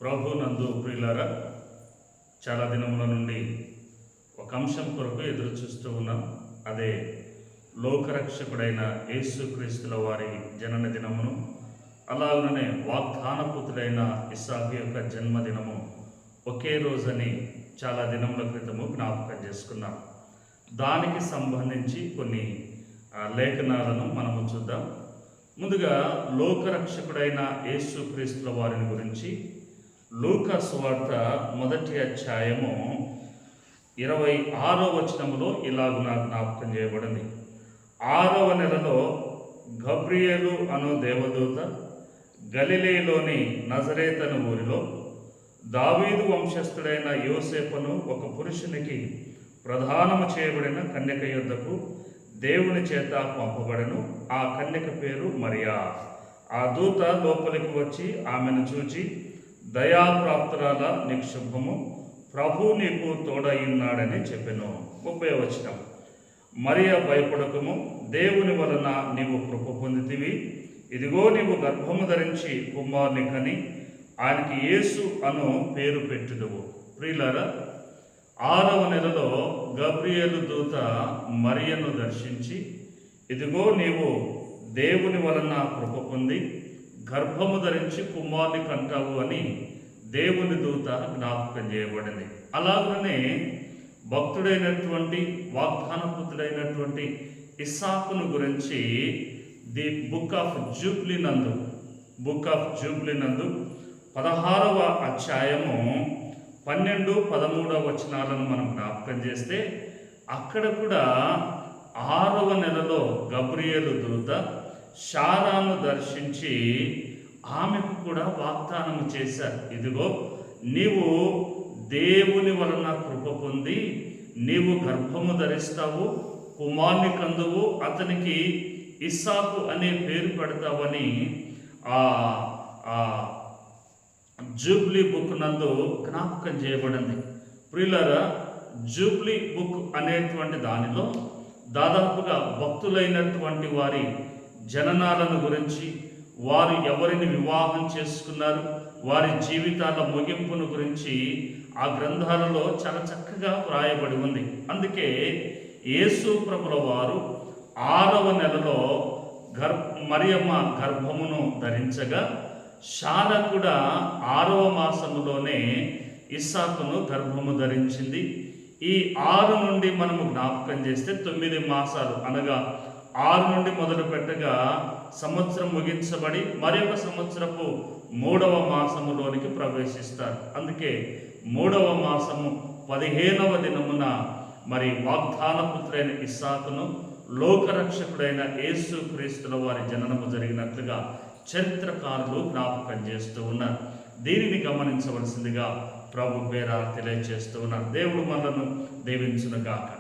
ప్రభు నందు ప్రియులారా, చాలా దినముల నుండి ఒక అంశం కొరకు ఎదురు చూస్తూ ఉన్నాం. అదే లోకరక్షకుడైన యేసుక్రీస్తుల వారి జనన దినమును, అలాగనే వాగ్దానపుత్రుడైన ఇస్సాకు యొక్క జన్మదినము ఒకే రోజని చాలా దినముల క్రితము జ్ఞాపకం చేసుకున్నాం. దానికి సంబంధించి కొన్ని లేఖనాలను మనము చూద్దాం. ముందుగా లోకరక్షకుడైన యేసుక్రీస్తుల వారిని గురించి లూకా సువార్త 1వ అధ్యాయము 26వ వచనములో ఇలాగున జ్ఞాపకం చేయబడింది. 6వ నెలలో గబ్రియేలు అను దేవదూత గలిలయలోని నజరేతను ఊరిలో దావీదు వంశస్థుడైన యోసేపును ఒక పురుషునికి ప్రదానము చేయబడిన కన్యక యొద్దకు దేవుని చేత పంపబడెను. ఆ కన్యక పేరు మరియా. ఆ దూత లోపలికి వచ్చి ఆమెను చూచి, దయాప్రాప్తురాల, నీకు శుభము, ప్రభు నీకు తోడయ్యున్నాడని చెప్పెను. 30వ వచనం. మరియా, భయపడకము, దేవుని వలన నీవు కృప పొందితివి. ఇదిగో నీవు గర్భము ధరించి కుమారుని కని ఆయనకి యేసు అను పేరు పెట్టుదువు. ప్రియులారా, 6వ నెలలో గబ్రియేలు దూత మరియను దర్శించి, ఇదిగో నీవు దేవుని వలన కృప పొంది గర్భము ధరించి కుమారుని కంటావు అని దేవుని దూత జ్ఞాపకం చేయబడింది. అలాగనే భక్తుడైనటువంటి వాగ్దానపుత్రుడైనటువంటి ఇస్సాకును గురించి ది బుక్ ఆఫ్ జూబ్లీ నందు 16వ అధ్యాయము 12, 13 వచనాలను మనం జ్ఞాపకం చేస్తే, అక్కడ కూడా 6వ నెలలో గబ్రియేలు దూత శారాను దర్శించి ఆమెకు కూడా వాగ్దానము చేశారు. ఇదిగో నీవు దేవుని వలన కృప పొంది నీవు గర్భము ధరిస్తావు, కుమారుని కందువు, అతనికి ఇస్సాకు అనే పేరు పెడతావని జూబ్లీ బుక్ నందు జ్ఞాపకం చేయబడింది. ప్రియులారా, జూబ్లీ బుక్ అనేటువంటి దానిలో దాదాపుగా భక్తులైనటువంటి వారి జననాలను గురించి, వారు ఎవరిని వివాహం చేసుకున్నారు, వారి జీవితాల ముగింపును గురించి ఆ గ్రంథాలలో చాలా చక్కగా వ్రాయబడి ఉంది. అందుకే యేసు ప్రభుల వారు 6వ నెలలో మరియమ్మ గర్భమును ధరించగా, శార కూడా 6వ మాసములోనే ఇస్సాకును గర్భము ధరించింది. ఈ 6 నుండి మనము జ్ఞాపకం చేస్తే 9 మాసాలు, అనగా 6 నుండి మొదలు పెట్టగా సంవత్సరం ముగించబడి మరొక సంవత్సరపు 3వ మాసములోనికి ప్రవేశిస్తారు. అందుకే 3వ మాసము 15వ దినమున మరి వాగ్దానపుత్రైన ఇస్సాకును, లోకరక్షకుడైన యేసుక్రీస్తుల వారి జననము జరిగినట్లుగా చరిత్రకారులు జ్ఞాపకం చేస్తూ ఉన్నారు. దీనిని గమనించవలసిందిగా ప్రభు పేర తెలియజేస్తూ ఉన్నారు. దేవుడు మనలను దీవించునుగాక.